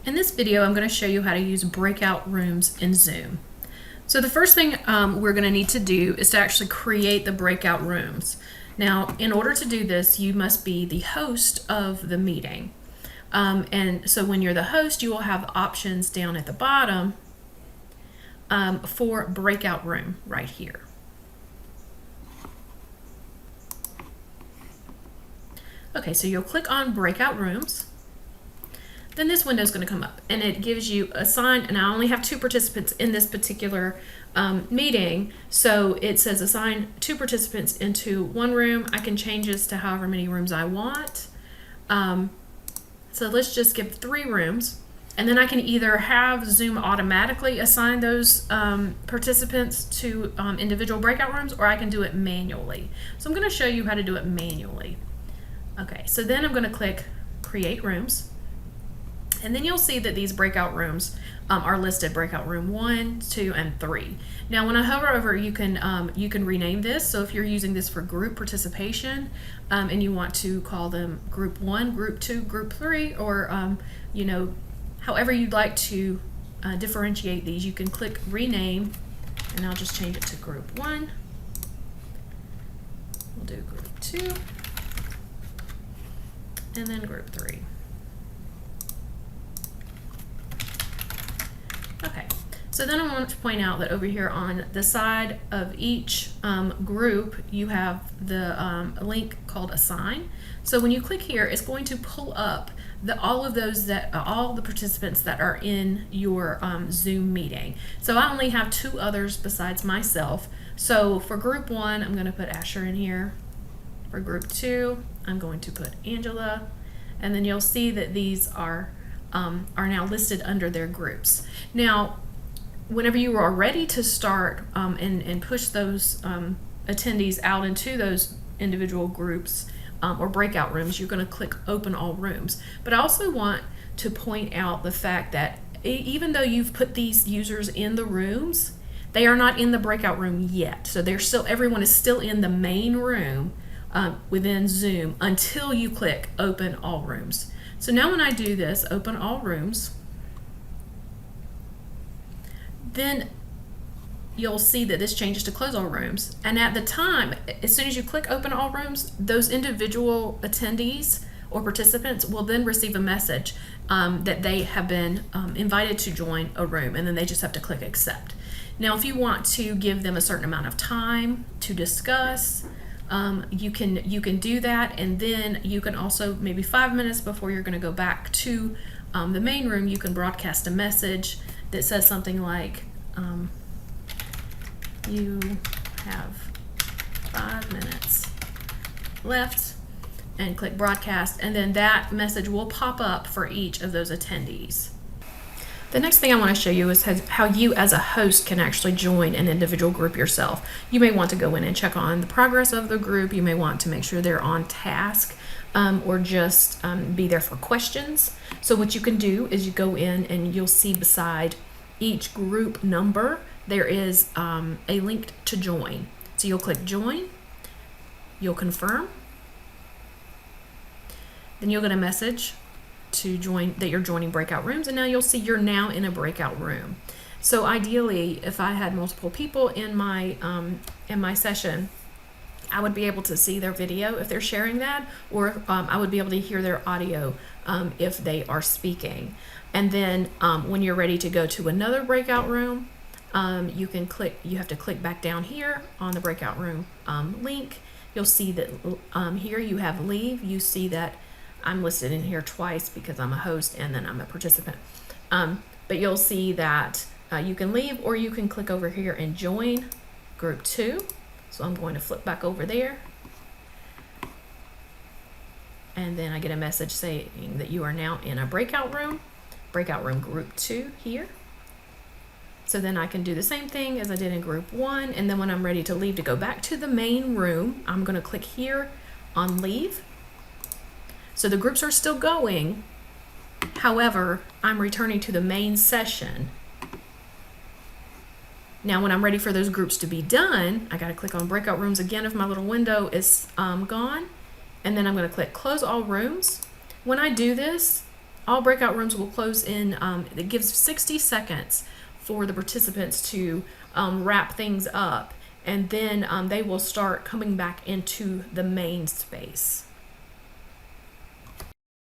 In this video, I'm going to show you how to use breakout rooms in Zoom. So the first thing we're going to need to do is to actually create the breakout rooms. Now, in order to do this, you must be the host of the meeting. And so when you're the host, you will have options down at the bottom for breakout room right here. Okay, so you'll click on breakout rooms. Then this window is going to come up and it gives you assign, and I only have 2 participants in this particular meeting, so it says assign 2 participants into one room. I can change this to however many rooms I want. So let's just give 3 rooms, and then I can either have Zoom automatically assign those participants to individual breakout rooms, or I can do it manually. So I'm going to show you how to do it manually. Okay, so then I'm going to click create rooms. And then you'll see that these breakout rooms are listed: breakout room 1, 2, and 3. Now, when I hover over, you can rename this. So if you're using this for group participation, and you want to call them group 1, group 2, group 3, or you know, however you'd like to differentiate these, you can click rename, and I'll just change it to group 1. We'll do group 2, and then group 3. Okay, so then I want to point out that over here on the side of each group, you have the link called assign. So when you click here, it's going to pull up all the participants that are in your Zoom meeting. So I only have 2 others besides myself. So for group 1, I'm going to put Asher in here. For group 2, I'm going to put Angela, and then you'll see that these are now listed under their groups. Now, whenever you are ready to start and push those attendees out into those individual groups or breakout rooms, you're going to click Open All Rooms. But I also want to point out the fact that even though you've put these users in the rooms, they are not in the breakout room yet. So they're still, everyone is still in the main room within Zoom until you click Open All Rooms. So now when I do this, open all rooms, then you'll see that this changes to close all rooms. And at the time, as soon as you click open all rooms, those individual attendees or participants will then receive a message that they have been invited to join a room, and then they just have to click accept. Now, if you want to give them a certain amount of time to discuss, you can do that, and then you can also, maybe 5 minutes before you're going to go back to the main room, you can broadcast a message that says something like, you have 5 minutes left, and click broadcast, and then that message will pop up for each of those attendees. The next thing I want to show you is how you as a host can actually join an individual group yourself. You may want to go in and check on the progress of the group. You may want to make sure they're on task or just be there for questions. So what you can do is you go in and you'll see beside each group number there is a link to join. So you'll click join, you'll confirm, then you'll get a message to join that you're joining breakout rooms, and now you'll see you're now in a breakout room. So ideally, if I had multiple people in my session, I would be able to see their video if they're sharing that, or I would be able to hear their audio if they are speaking. And then when you're ready to go to another breakout room, you have to click back down here on the breakout room link. You'll see that here you have leave. You see that I'm listed in here twice because I'm a host and then I'm a participant. But you'll see that you can leave, or you can click over here and join group 2. So I'm going to flip back over there. And then I get a message saying that you are now in a breakout room group 2 here. So then I can do the same thing as I did in group 1. And then when I'm ready to leave to go back to the main room, I'm going to click here on leave. So the groups are still going, however, I'm returning to the main session. Now when I'm ready for those groups to be done, I got to click on breakout rooms again if my little window is gone, and then I'm going to click close all rooms. When I do this, all breakout rooms will close in, it gives 60 seconds for the participants to wrap things up, and then they will start coming back into the main space.